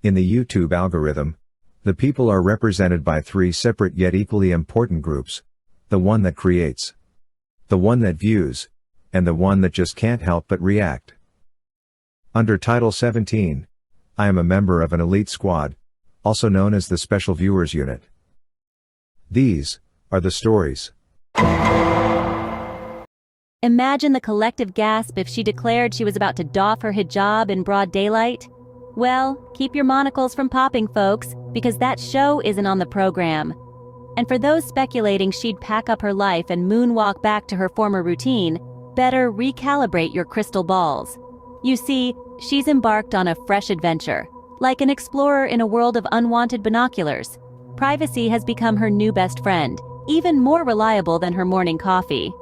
In the YouTube algorithm, the people are represented by three separate yet equally important groups: the one that creates, the one that views, and the one that just can't help but react. Under Title 17, I am a member of an elite squad, also known as the Special Viewers Unit. These are the stories. Imagine the collective gasp if she declared she was about to doff her hijab in broad daylight. Well, keep your monocles from popping, folks, because that show isn't on the program. And for those speculating she'd pack up her life and moonwalk back to her former routine, better recalibrate your crystal balls. You see, she's embarked on a fresh adventure. Like an explorer in a world of unwanted binoculars, privacy has become her new best friend, even more reliable than her morning coffee.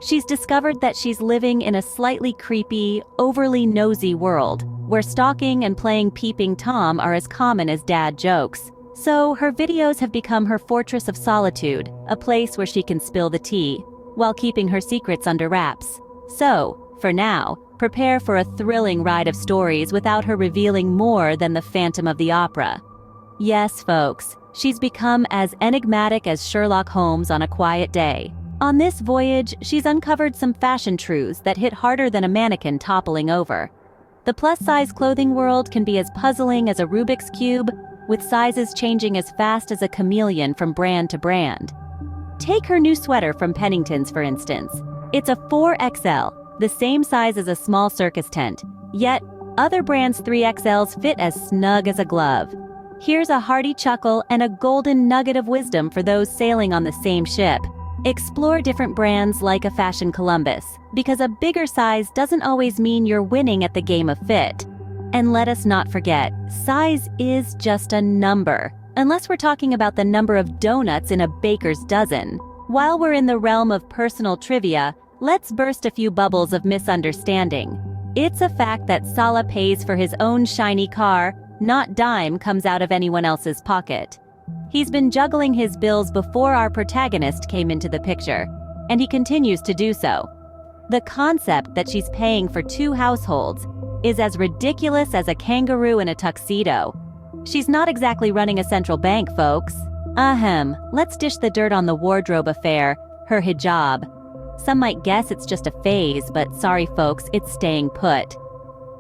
She's discovered that she's living in a slightly creepy, overly nosy world, where stalking and playing peeping Tom are as common as dad jokes. So her videos have become her fortress of solitude, a place where she can spill the tea, while keeping her secrets under wraps. So, for now, prepare for a thrilling ride of stories without her revealing more than the Phantom of the Opera. Yes, folks, she's become as enigmatic as Sherlock Holmes on a quiet day. On this voyage, she's uncovered some fashion truths that hit harder than a mannequin toppling over. The plus-size clothing world can be as puzzling as a Rubik's Cube, with sizes changing as fast as a chameleon from brand to brand. Take her new sweater from Pennington's, for instance. It's a 4XL, the same size as a small circus tent, yet other brands' 3XLs fit as snug as a glove. Here's a hearty chuckle and a golden nugget of wisdom for those sailing on the same ship. Explore different brands like a Fashion Columbus, because a bigger size doesn't always mean you're winning at the game of fit. And let us not forget, size is just a number, unless we're talking about the number of donuts in a baker's dozen. While we're in the realm of personal trivia, let's burst a few bubbles of misunderstanding. It's a fact that Salah pays for his own shiny car, not dime comes out of anyone else's pocket. He's been juggling his bills before our protagonist came into the picture, and he continues to do so. The concept that she's paying for two households is as ridiculous as a kangaroo in a tuxedo. She's not exactly running a central bank, folks. Let's dish the dirt on the wardrobe affair, her hijab. Some might guess it's just a phase, but sorry folks, it's staying put.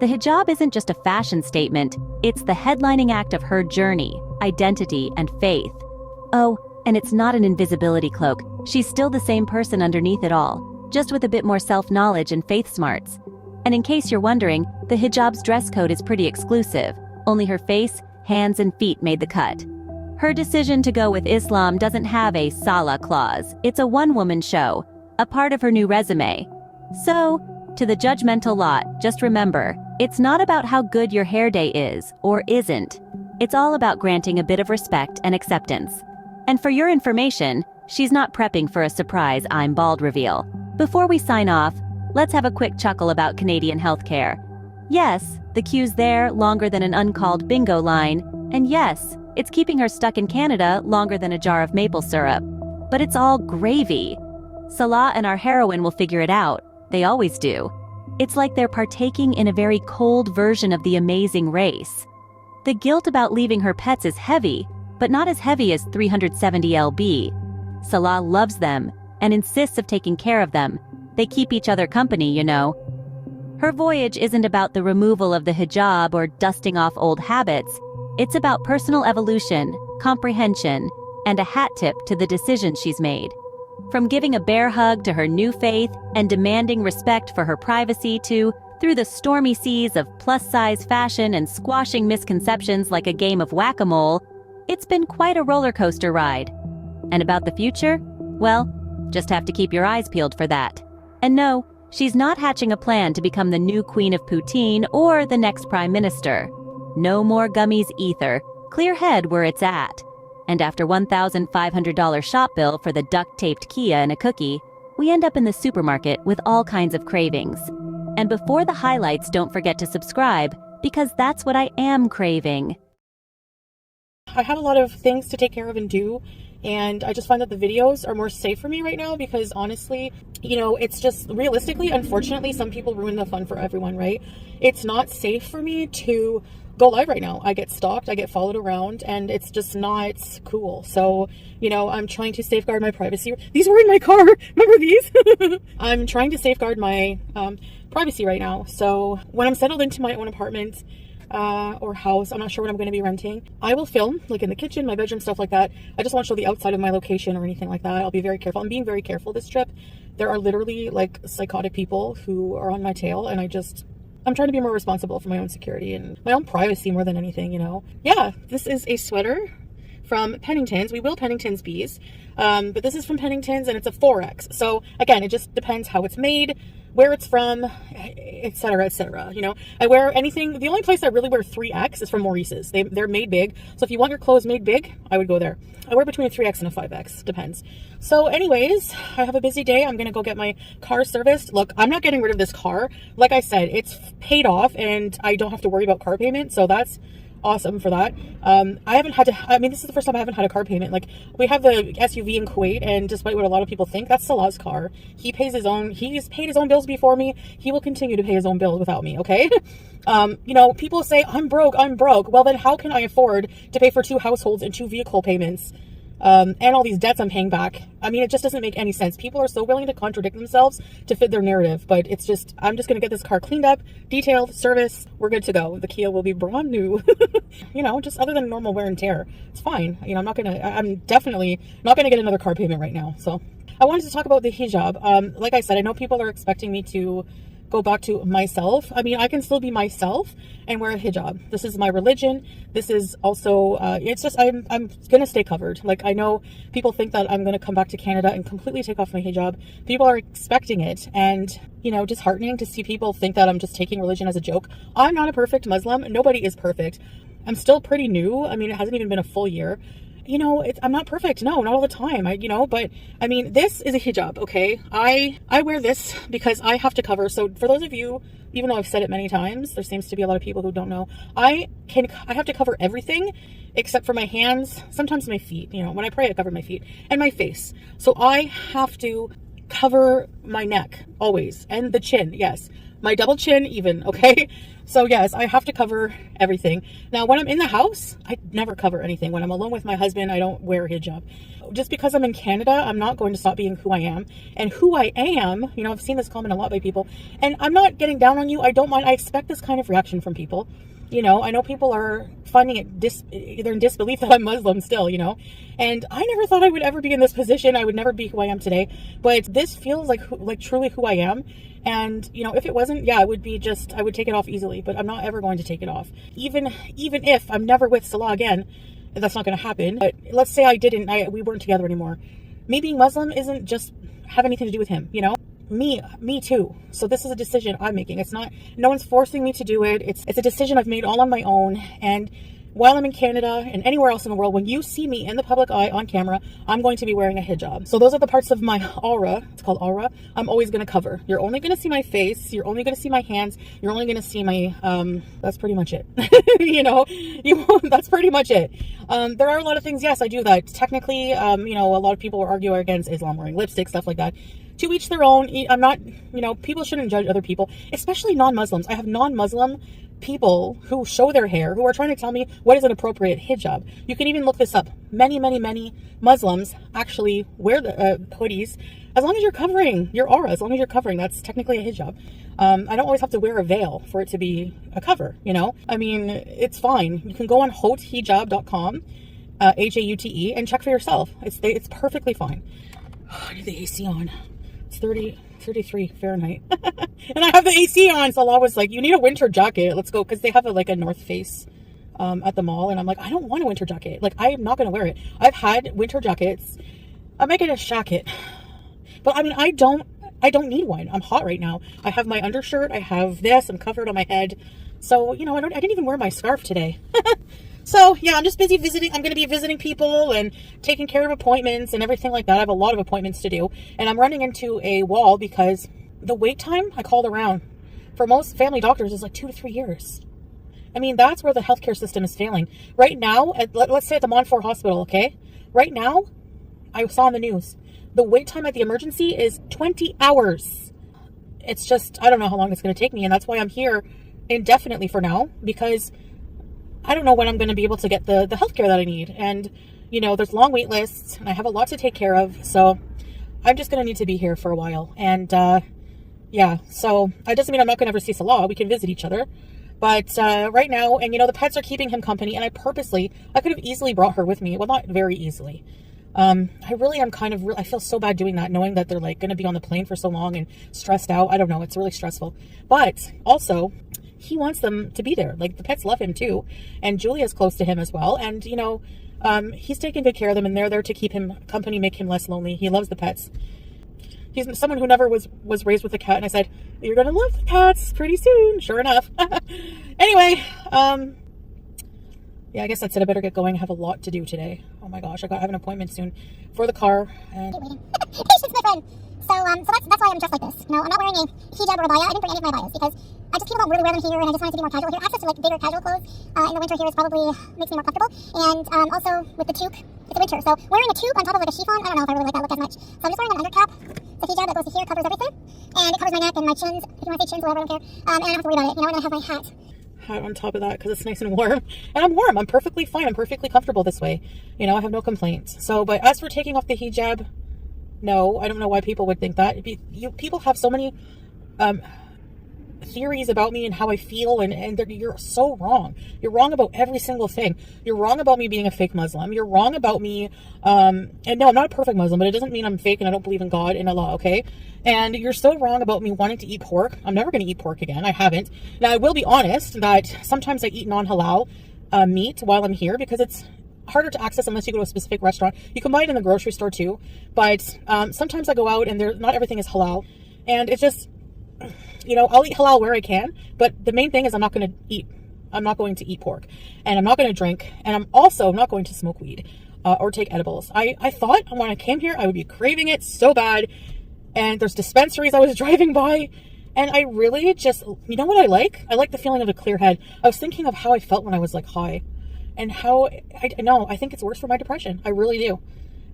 The hijab isn't just a fashion statement, it's the headlining act of her journey, identity, and faith. Oh, and it's not an invisibility cloak. She's still the same person underneath it all, just with a bit more self-knowledge and faith smarts. And in case you're wondering, the hijab's dress code is pretty exclusive. Only her face, hands, and feet made the cut. Her decision to go with Islam doesn't have a Salah clause. It's a one-woman show, a part of her new resume. So, to the judgmental lot, just remember, it's not about how good your hair day is, or isn't. It's all about granting a bit of respect and acceptance. And for your information, she's not prepping for a surprise I'm bald reveal. Before we sign off, let's have a quick chuckle about Canadian healthcare. Yes, the queue's there longer than an uncalled bingo line, and yes, it's keeping her stuck in Canada longer than a jar of maple syrup. But it's all gravy. Salah and our heroine will figure it out. They always do. It's like they're partaking in a very cold version of The Amazing Race. The guilt about leaving her pets is heavy, but not as heavy as 370 lb. Salah loves them and insists of taking care of them. They keep each other company, you know. Her voyage isn't about the removal of the hijab or dusting off old habits. It's about personal evolution, comprehension, and a hat tip to the decisions she's made. From giving a bear hug to her new faith and demanding respect for her privacy to, through the stormy seas of plus-size fashion and squashing misconceptions like a game of whack-a-mole, it's been quite a roller coaster ride. And about the future? Well, just have to keep your eyes peeled for that. And no, she's not hatching a plan to become the new Queen of Poutine or the next Prime Minister. No more gummies either. Clear head where it's at. And after $1,500 shop bill for the duct-taped Kia and a cookie, we end up in the supermarket with all kinds of cravings. And before the highlights, don't forget to subscribe, because that's what I am craving. I have a lot of things to take care of and do, and I just find that the videos are more safe for me right now because honestly, you know, it's just realistically, unfortunately, some people ruin the fun for everyone, right? It's not safe for me to go live right now. I get stalked, I get followed around, and it's just not cool. So, you know, I'm trying to safeguard my privacy. These were in my car. Remember these? I'm trying to safeguard my privacy right now. So when I'm settled into my own apartment or house, I'm not sure what I'm going to be renting, I will film like in the kitchen, my bedroom, stuff like that. I just won't show the outside of my location or anything like that. I'll be very careful. I'm being very careful this trip. There are literally like psychotic people who are on my tail, and I'm trying to be more responsible for my own security and my own privacy more than anything, you know. Yeah, this is a sweater from Pennington's. We will Pennington's bees, but this is from Pennington's, and it's a 4X. So again, it just depends how it's made, where it's from, etc., etc. You know, I wear anything. The only place I really wear 3X is from Maurice's. They're made big. So if you want your clothes made big, I would go there. I wear between a 3X and a 5X, depends. So anyways, I have a busy day. I'm gonna go get my car serviced. Look, I'm not getting rid of this car. Like I said, it's paid off, and I don't have to worry about car payment. So that's awesome for that. I haven't had to, I mean, this is the first time I haven't had a car payment. Like, we have the SUV in Kuwait, and despite what a lot of people think, that's Salah's car. He's paid his own bills before me. He will continue to pay his own bills without me, okay? You know, people say, I'm broke. Well, then how can I afford to pay for 2 households and 2 vehicle payments? And all these debts I'm paying back. I mean, it just doesn't make any sense. People are so willing to contradict themselves to fit their narrative, but it's just, I'm just going to get this car cleaned up, detailed, service. We're good to go. The Kia will be brand new. You know, just other than normal wear and tear, it's fine. You know, I'm definitely not going to get another car payment right now. So I wanted to talk about the hijab. Like I said, I know people are expecting me to go back to myself. I mean, I can still be myself and wear a hijab. This is my religion. This is also, it's just, I'm going to stay covered. Like, I know people think that I'm going to come back to Canada and completely take off my hijab. People are expecting it, and, you know, disheartening to see people think that I'm just taking religion as a joke. I'm not a perfect Muslim. Nobody is perfect. I'm still pretty new. I mean, it hasn't even been a full year. You know, I'm not perfect. No, not all the time. But I mean, this is a hijab, okay? I wear this because I have to cover. So for those of you, even though I've said it many times, there seems to be a lot of people who don't know. I have to cover everything except for my hands, sometimes my feet. You know, when I pray, I cover my feet and my face. So I have to cover my neck always, and the chin. Yes, my double chin even, okay? So yes, I have to cover everything. Now, when I'm in the house, I never cover anything. When I'm alone with my husband, I don't wear a hijab. Just because I'm in Canada, I'm not going to stop being who I am. And who I am, you know, I've seen this comment a lot by people, and I'm not getting down on you. I don't mind. I expect this kind of reaction from people. You know, I know people are finding it, they're in disbelief that I'm Muslim still, you know, and I never thought I would ever be in this position. I would never be who I am today, but this feels like truly who I am. And, you know, if it wasn't, yeah, it would be just, I would take it off easily, but I'm not ever going to take it off. Even if I'm never with Salah again, that's not going to happen. But let's say we weren't together anymore. Me being Muslim isn't just have anything to do with him, you know? Me too. So this is a decision I'm making. It's not, no one's forcing me to do it. It's a decision I've made all on my own. And while I'm in Canada and anywhere else in the world, when you see me in the public eye on camera, I'm going to be wearing a hijab. So those are the parts of my aura. It's called aura. I'm always going to cover. You're only going to see my face. You're only going to see my hands. You're only going to see my, that's pretty much it. You know, that's pretty much it. There are a lot of things. Yes, I do that. Technically, you know, a lot of people will argue against Islam wearing lipstick, stuff like that. To each their own. I'm not, you know, people shouldn't judge other people, especially non-Muslims. I have non-Muslim people who show their hair, who are trying to tell me what is an appropriate hijab. You can even look this up. Many Muslims actually wear the hoodies, as long as you're covering your aura, as long as you're covering, that's technically a hijab. I don't always have to wear a veil for it to be a cover, you know? I mean, it's fine. You can go on hotehijab.com, H-A-U-T-E, and check for yourself. It's perfectly fine. Oh, I need the AC on. It's 33 Fahrenheit. And I have the AC on. So Allah was like, you need a winter jacket. Let's go. Because they have a North Face at the mall. And I'm like, I don't want a winter jacket. Like, I am not going to wear it. I've had winter jackets. I might get a jacket. But I mean, I don't need one. I'm hot right now. I have my undershirt. I have this. I'm covered on my head. So, you know, I didn't even wear my scarf today. So yeah, I'm just busy visiting. I'm going to be visiting people and taking care of appointments and everything like that. I have a lot of appointments to do, and I'm running into a wall because the wait time, I called around, for most family doctors is like 2 to 3 years. I mean, that's where the healthcare system is failing. Right now, let's say at the Montfort Hospital, okay? Right now, I saw on the news, the wait time at the emergency is 20 hours. It's just, I don't know how long it's going to take me, and that's why I'm here indefinitely for now, because I don't know when I'm going to be able to get the healthcare that I need. And, you know, there's long wait lists and I have a lot to take care of. So I'm just going to need to be here for a while. And, yeah, so it doesn't mean I'm not going to ever see Salah. We can visit each other. But right now, and, you know, the pets are keeping him company. And I could have easily brought her with me. Well, not very easily. I really am I feel so bad doing that, knowing that they're like going to be on the plane for so long and stressed out. I don't know. It's really stressful. But also, he wants them to be there. Like, the pets love him too. And Julia's close to him as well. And, you know, he's taking good care of them and they're there to keep him company, make him less lonely. He loves the pets. He's someone who never was raised with a cat. And I said, you're going to love the cats pretty soon. Sure enough. Anyway, yeah, I guess that's it. I better get going. I have a lot to do today. Oh my gosh, I have an appointment soon for the car. And Patience, my friend. So that's why I'm dressed like this. You know, I'm not wearing a hijab or a baya. I didn't bring any of my bayas because people don't really wear them here, and I just wanted to be more casual here. Access to like bigger casual clothes in the winter here is probably makes me more comfortable. And also with the toque, it's winter, so wearing a toque on top of like a chiffon, I don't know if I really like that look as much. So I'm just wearing an undercap. The hijab that goes to here covers everything, and it covers my neck and my chins. If you want to say chins, whatever, I don't care. And I don't have to worry about it. You know, and I have my hat on top of that because it's nice and warm. And I'm warm. I'm perfectly fine. I'm perfectly comfortable this way. You know, I have no complaints. So, but as for taking off the hijab, no, I don't know why people would think that. People have so many theories about me and how I feel, and you're so wrong. You're wrong about every single thing. You're wrong about me being a fake Muslim. You're wrong about me, and no, I'm not a perfect Muslim, but it doesn't mean I'm fake and I don't believe in God and Allah, okay? And you're so wrong about me wanting to eat pork. I'm never going to eat pork again. I haven't. Now, I will be honest that sometimes I eat non-halal meat while I'm here because it's harder to access unless you go to a specific restaurant. You can buy it in the grocery store too, but sometimes I go out and not everything is halal, and it's just, you know, I'll eat halal where I can, but the main thing is I'm not going to eat pork, and I'm not going to drink, and I'm also not going to smoke weed or take edibles. I thought when I came here I would be craving it so bad, and there's dispensaries I was driving by, and I really just, you know what I like? I like the feeling of a clear head. I was thinking of how I felt when I was like high, and how I think it's worse for my depression. I really do.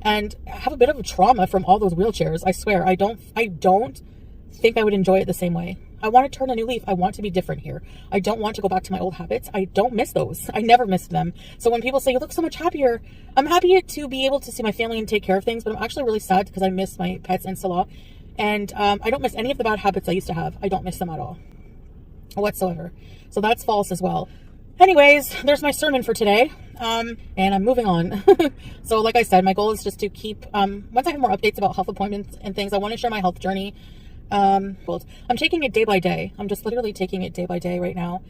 And I have a bit of a trauma from all those wheelchairs. I swear, I don't think I would enjoy it the same way. I want to turn a new leaf. I want to be different here. I don't want to go back to my old habits. I don't miss those. I never missed them. So when people say, you look so much happier, I'm happy to be able to see my family and take care of things, but I'm actually really sad because I miss my pets and Salah. And I don't miss any of the bad habits I used to have. I don't miss them at all whatsoever. So that's false as well. Anyways, there's my sermon for today, and I'm moving on. So like I said, my goal is just to keep, once I have more updates about health appointments and things, I want to share my health journey. I'm taking it day by day. I'm just literally taking it day by day right now.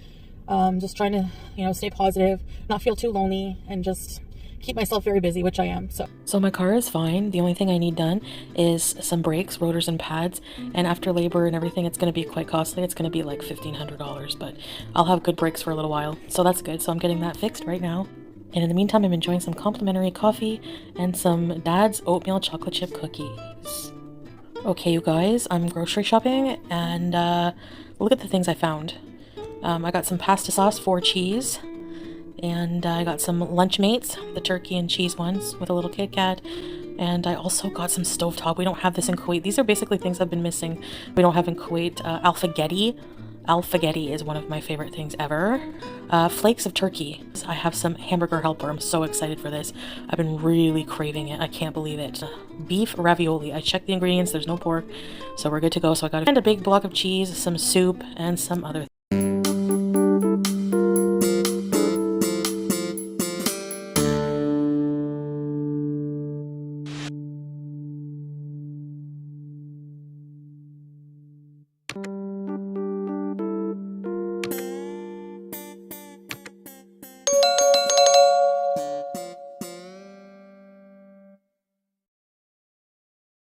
Just trying to, you know, stay positive, not feel too lonely, and just keep myself very busy, which I am. So my car is fine. The only thing I need done is some brakes, rotors, and pads. And after labor and everything, it's going to be quite costly. It's going to be like $1,500, but I'll have good brakes for a little while. So that's good. So I'm getting that fixed right now. And in the meantime, I'm enjoying some complimentary coffee and some Dad's oatmeal chocolate chip cookies. Okay, you guys, I'm grocery shopping, and look at the things I found. I got some pasta sauce for cheese, and I got some Lunchmates, the turkey and cheese ones with a little Kit Kat, and I also got some stovetop. We don't have this in Kuwait. These are basically things I've been missing. We don't have in Kuwait. Alfaghetti. Alfaghetti is one of my favorite things ever. Flakes of turkey. I have some hamburger helper. I'm so excited for this. I've been really craving it. I can't believe it. Beef ravioli. I checked the ingredients. There's no pork, so we're good to go. So I got a big block of cheese, some soup, and some other